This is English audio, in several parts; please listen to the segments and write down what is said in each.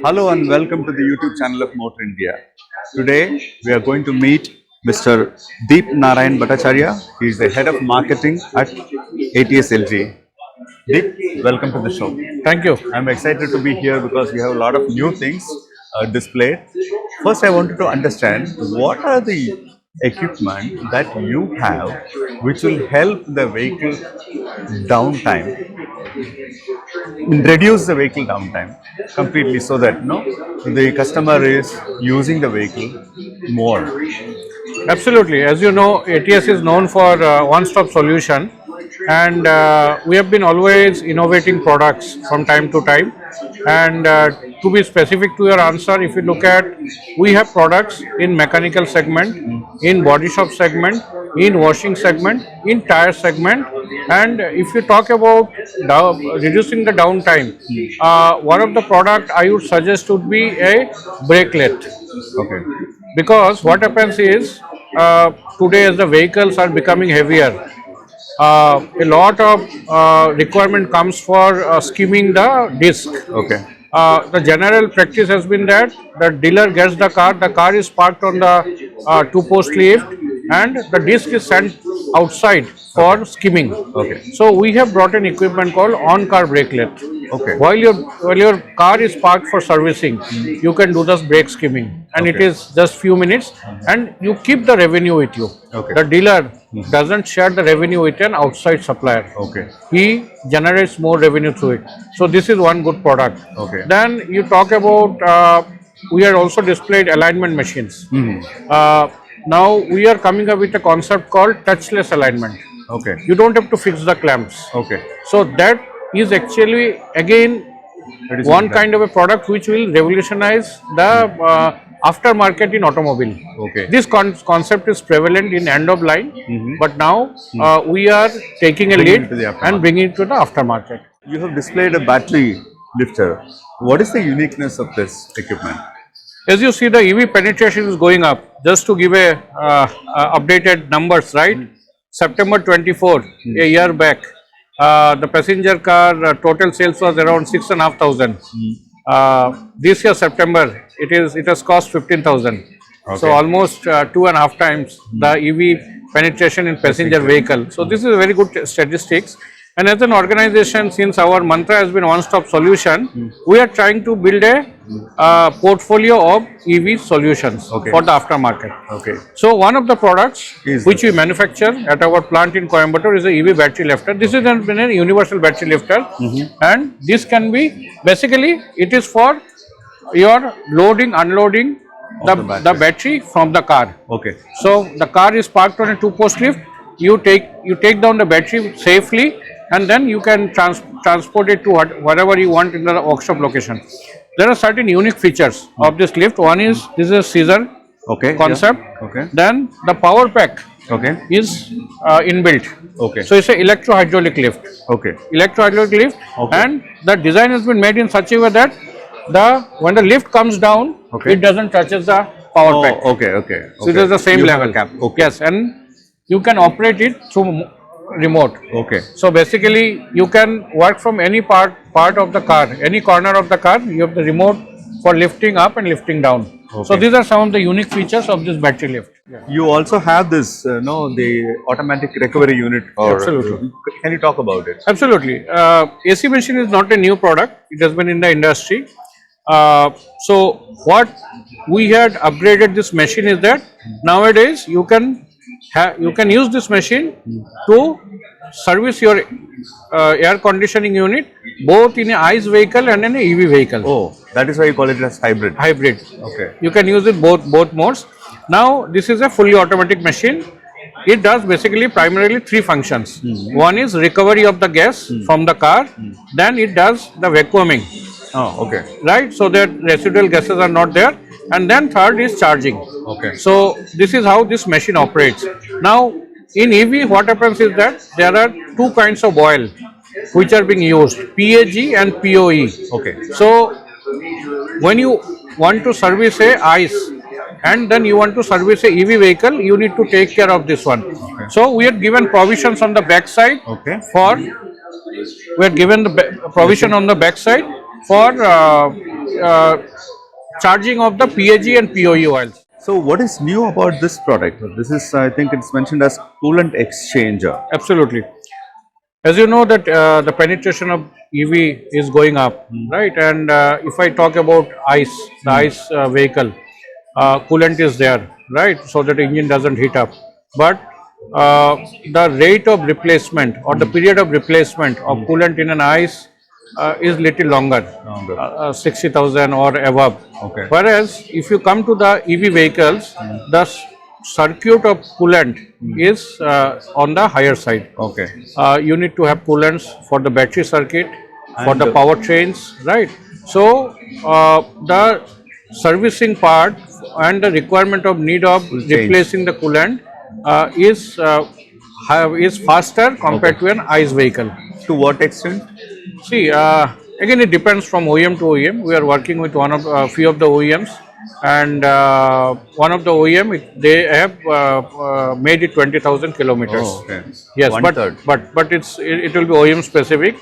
Hello and welcome to the YouTube channel of Motorindia. Today we are going to meet Mr. Narayan Bhattacharya. He is the head of marketing at ATS ELGi. Deep, welcome to the show. Thank you. I'm excited to be here because we have a lot of new things displayed. First, I wanted to understand what are the equipment that you have which will help the vehicle downtime, reduce the vehicle downtime completely, so that the customer is using the vehicle more. Absolutely. As you know, ATS is known for one-stop solution, and we have been always innovating products from time to time. And to be specific to your answer, if you look at, we have products in mechanical segment, in body shop segment, in washing segment, in tire segment. And if you talk about reducing the downtime, one of the product I would suggest would be a brakelet. Okay. Because what happens is, today as the vehicles are becoming heavier, a lot of requirement comes for skimming the disc. Okay. The general practice has been that the dealer gets the car is parked on the two-post lift, and the disc is sent outside for skimming. Okay. So we have brought an equipment called on-car brakelet. Okay. While your car is parked for servicing, you can do this brake skimming, and it is just few minutes, and you keep the revenue with you. Okay. The dealer doesn't share the revenue with an outside supplier. Okay. He generates more revenue through it. So this is one good product. Okay. Then you talk about we are also displayed alignment machines. Now we are coming up with a concept called touchless alignment. Okay. You don't have to fix the clamps. Okay. So that is actually again one kind of a product which will revolutionize the aftermarket in automobile. Okay. This concept is prevalent in end of line, but now we are taking a Bringing lead it to the aftermarket. and bringing it to the aftermarket. You have displayed a battery lifter. What is the uniqueness of this equipment? As you see, the EV penetration is going up. Just to give a updated numbers, right? September 24, a year back, the passenger car total sales was around 6,500. This year September, it has cost 15,000. Okay. So almost 2.5 times the EV penetration in passenger vehicle. So this is a very good statistics. And as an organization, since our mantra has been one-stop solution, we are trying to build a portfolio of EV solutions for the aftermarket. Okay. So one of the products Is which we manufacture at our plant in Coimbatore is a EV battery lifter. This is a universal battery lifter, and this can be basically, it is for your loading, unloading the battery from the car. Okay. So the car is parked on a two-post lift. You take down the battery safely, and then you can transport it to whatever you want in the workshop location. There are certain unique features of this lift. One is, this is a scissor concept. Yeah. Okay. Then the power pack is inbuilt. Okay. So it's an electro-hydraulic lift. Okay. Electro-hydraulic lift, and the design has been made in such a way that when the lift comes down, it doesn't touches the power pack. Okay. So it is the same level. Yes, and you can operate it through remote. Okay. So basically, you can work from any part of the car, any corner of the car. You have the remote for lifting up and lifting down. Okay. So these are some of the unique features of this battery lift. You also have this, the automatic recovery unit. Absolutely. Can you talk about it? Absolutely. AC machine is not a new product. It has been in the industry. So what we had upgraded this machine is that nowadays you can use this machine to service your air conditioning unit both in an ICE vehicle and an EV vehicle. Oh, that is why you call it as hybrid. Hybrid. Okay. You can use it both modes. Now this is a fully automatic machine. It does basically primarily three functions. One is recovery of the gas from the car. Then it does the vacuuming. Oh, okay. Right, so that residual gases are not there. And then third is charging. Okay. So this is how this machine operates. Now in EV, what happens is that there are two kinds of oil which are being used, PAG and POE. Okay. So when you want to service a ICE and then you want to service a EV vehicle, you need to take care of this one. Okay. So we have given provisions on the back side Okay. we have given the provision on the back side for charging of the PAG and POE oils. So what is new about this product? This is, I think it's mentioned as coolant exchanger. Absolutely. As you know that the penetration of EV is going up, right? And if I talk about ICE, the ICE vehicle, coolant is there, right? So that the engine doesn't heat up. But the rate of replacement or the period of replacement of coolant in an ICE is little longer, Longer. 60,000 or above. Okay. Whereas if you come to the EV vehicles, the circuit of coolant is on the higher side. Okay. You need to have coolants for the battery circuit, for And the powertrains, right? So the servicing part and the requirement of need of change. replacing the coolant is faster compared to an ICE vehicle. To what extent? See, again, it depends from OEM to OEM. We are working with one of few of the OEMs, and one of the OEM they have made it 20,000 kilometers. Oh, okay. Yes, One but third. it will be OEM specific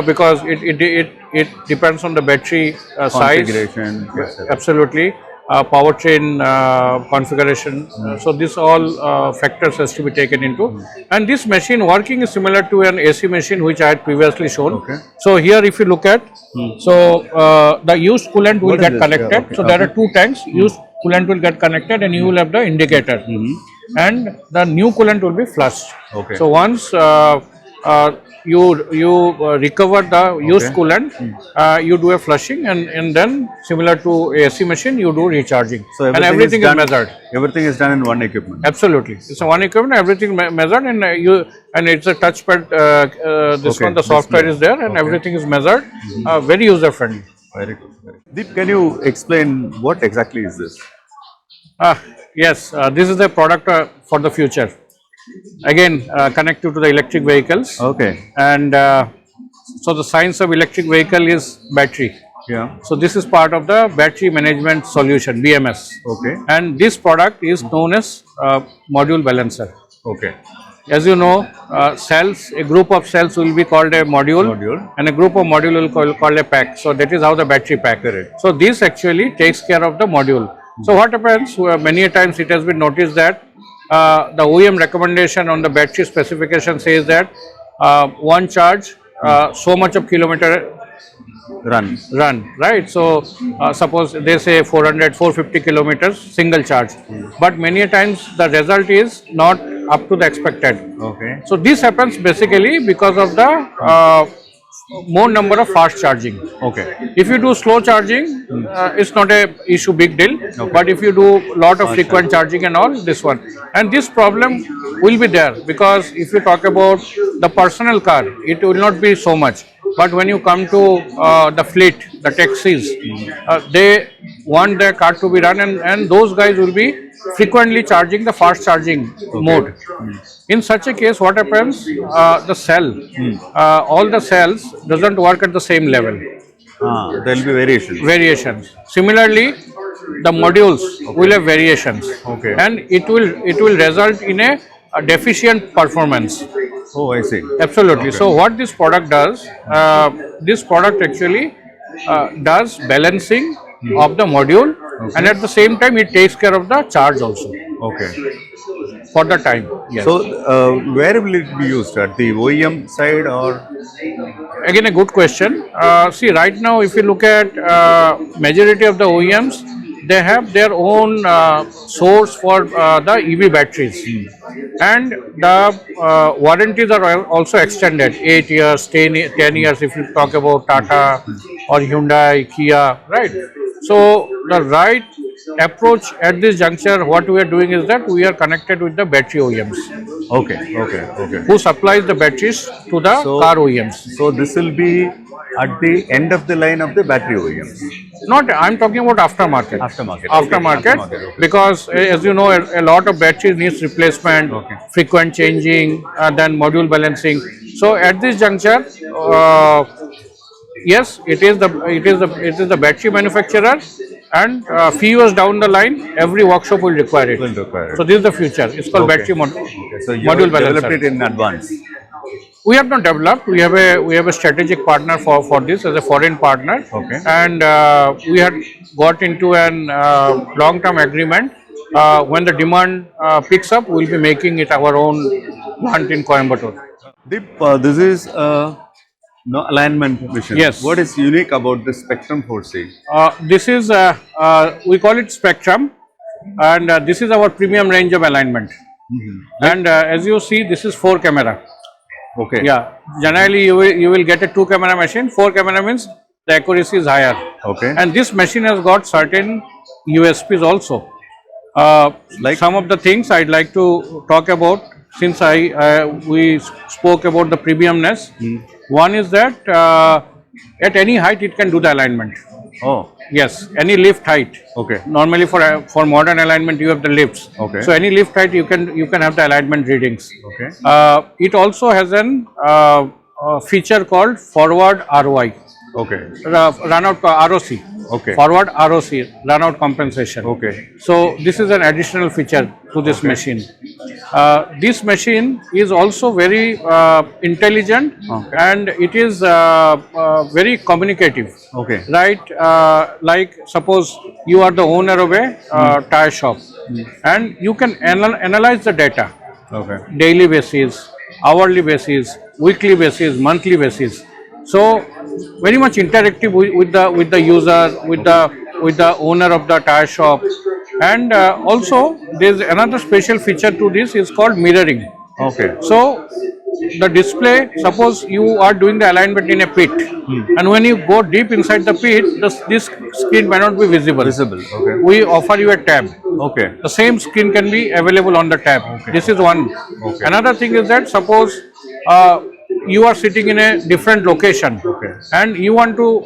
because it depends on the battery size. Configuration. Yes, Absolutely. Powertrain configuration. So this all factors has to be taken into. And this machine working is similar to an AC machine which I had previously shown. Okay. So here if you look at, so the used coolant will What is get this? Yeah, connected. okay, So there are okay. two tanks. Used coolant will get connected and you will have the indicator. And the new coolant will be flushed. Okay. So once you recover the used coolant, you do a flushing and then similar to AC machine you do recharging. So and everything is done, measured. Everything is done in one equipment. Absolutely, it's a one equipment. Everything measured and it's a touchpad. This Okay, one the software display. is there and Okay. everything is measured. Very user friendly. Very good. Deep, can you explain what exactly is this? Yes, this is the product for the future. Again, connected to the electric vehicles. Okay. And so the science of electric vehicle is battery. Yeah. So this is part of the battery management solution, BMS. Okay. And this product is known as module balancer. Okay. As you know, cells, a group of cells will be called a module, and a group of module will be called a pack. So that is how the battery pack. Correct. So this actually takes care of the module. So what happens, many a times it has been noticed that the OEM recommendation on the battery specification says that one charge, so much of kilometer Run. right? So suppose they say 400, 450 kilometers single charge, but many a times the result is not up to the expected. Okay. So this happens basically because of the more number of fast charging. Okay. If you do slow charging, it's not a issue, big deal. Okay. But if you do lot of frequent charging and all, this one. And this problem will be there because if you talk about the personal car, it will not be so much. But when you come to the fleet, the taxis, they want their car to be run and those guys will be frequently charging the fast charging mode. In such a case, what happens? The cell, all the cells doesn't work at the same level. There will be variations. Variations. Similarly, the modules will have variations. Okay. And it will result in a deficient performance. Oh, I see. Absolutely. Okay. So what this product does, this product actually does balancing of the module, and at the same time it takes care of the charge also Okay. for the time. Yes. So, where will it be used? At the OEM side or? Again, a good question. See, right now, if you look at majority of the OEMs, they have their own source for the EV batteries, and the warranties are also extended 8 years, 10 years. If you talk about Tata or Hyundai, Kia, right? So the right approach at this juncture, what we are doing is that we are connected with the battery OEMs Okay. Okay. Okay. who supplies the batteries to the So- car OEMs. So this will be at the end of the line of the battery OEMs. Not, I'm talking about aftermarket. Aftermarket. Aftermarket, Okay. Okay. because as you know, a lot of batteries needs replacement, Okay. frequent changing, then module balancing. So at this juncture, yes, it is the battery manufacturer, and few years down the line, every workshop will require it. Will require it. So this is the future. It's called Okay. battery Okay. So you module have developed balancer. it in advance. We have not developed. We have a strategic partner for this as a foreign partner. Okay. And we had got into an long-term agreement. When the demand picks up, we'll be making it our own plant in Coimbatore. Deep, this is no alignment mission. Yes. What is unique about this Spectrum 4C? This is we call it Spectrum, and this is our premium range of alignment. And as you see, this is 4 camera. Okay. Yeah, generally you will get a 2 camera machine. 4 camera means the accuracy is higher. Okay. And this machine has got certain USPs also. Like? Some of the things I'd like to talk about, since we spoke about the premiumness. One is that at any height it can do the alignment. Oh. Yes, any lift height. Okay. Normally for modern alignment you have the lifts. Okay. So any lift height you can have the alignment readings. Okay. It also has an feature called forward ROI. Okay. Run out ROC. Okay. Forward ROC, run out compensation. Okay. So this is an additional feature to this machine. This machine is also very intelligent, and it is very communicative. Okay. Right? Like suppose you are the owner of a tire shop, and you can analyze the data, Okay. daily basis, hourly basis, weekly basis, monthly basis. So very much interactive with the user, with the owner of the tire shop. And also there is another special feature to this, is called mirroring. Okay. So the display, suppose you are doing the alignment in a pit, and when you go deep inside the pit, this screen may not be visible. Okay. We offer you a tab. Okay. The same screen can be available on the tab. Okay. This is one. Okay. Another thing is that suppose you are sitting in a different location, Okay. and you want to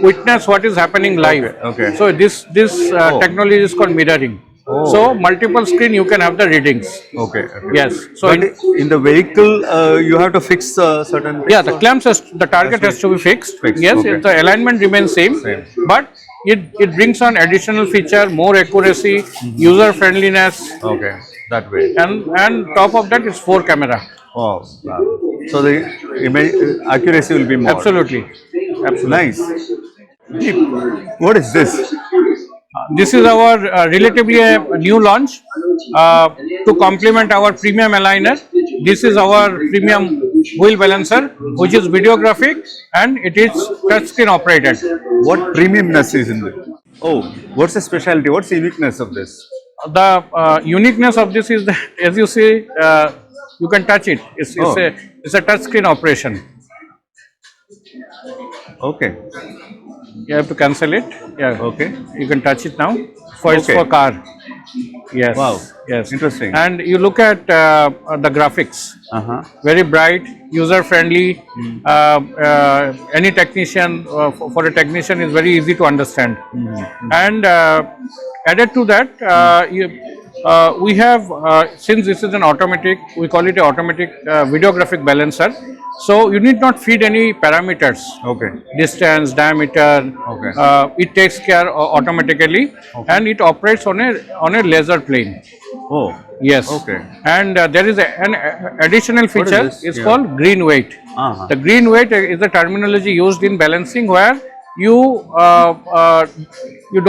witness what is happening live. Okay. So this technology is called mirroring. Oh. So multiple screen you can have the readings. Okay. Yes. So But in the vehicle, you have to fix certain things. yeah, the clamps the target has to be fixed. Fixed, Yes, okay. the alignment remains same, but it brings on additional feature, more accuracy, user friendliness, Okay. That way. and top of that is 4 camera. Oh. Wow. So the image accuracy will be more. Absolutely. Nice. Deep. What is this? This is our relatively a new launch to complement our premium aligner. This is our premium wheel balancer, which is videographic, and it is touchscreen operated. What premiumness is in it? Oh, what's the specialty? What's the uniqueness of this? The uniqueness of this is that, as you see, you can touch it. It's a touchscreen operation. Okay. You have to cancel it. Yeah. Okay. You can touch it now. It's Okay. for car. Yes. Wow. Yes. Interesting. And you look at the graphics. Very bright, user friendly. Any technician, for a technician, is very easy to understand. And added to that, we have, since this is an automatic, we call it an automatic videographic balancer. So you need not feed any parameters. Okay. Distance, diameter. Okay. It takes care automatically, and it operates on a laser plane. Oh. Yes. Okay. And there is an additional feature. this? It's Yeah. called green weight. The green weight is the terminology used in balancing, where you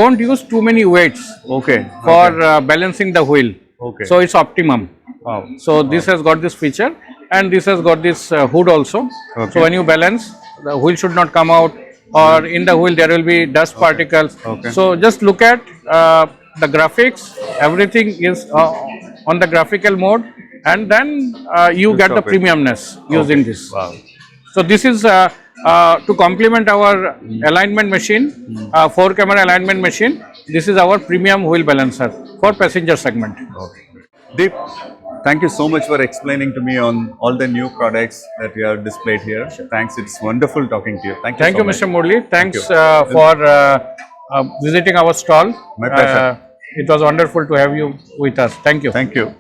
don't use too many weights Okay. for balancing the wheel. Okay. So it's optimum. Wow. So this has got this feature, and this has got this hood also. Okay. So when you balance, the wheel should not come out, or in the wheel there will be dust particles. Okay. So just look at the graphics. Everything is on the graphical mode, and then you get the stop it. premiumness using this. Wow. So this is to complement our alignment machine, 4 camera alignment machine. This is our premium wheel balancer for passenger segment. Okay. Deep, thank you so much for explaining to me on all the new products that you have displayed here. Thanks. It's wonderful talking to you. Thank you. Thank so you, much. Mr. Murli. Thanks you. for visiting our stall. My pleasure. It was wonderful to have you with us. Thank you. Thank you.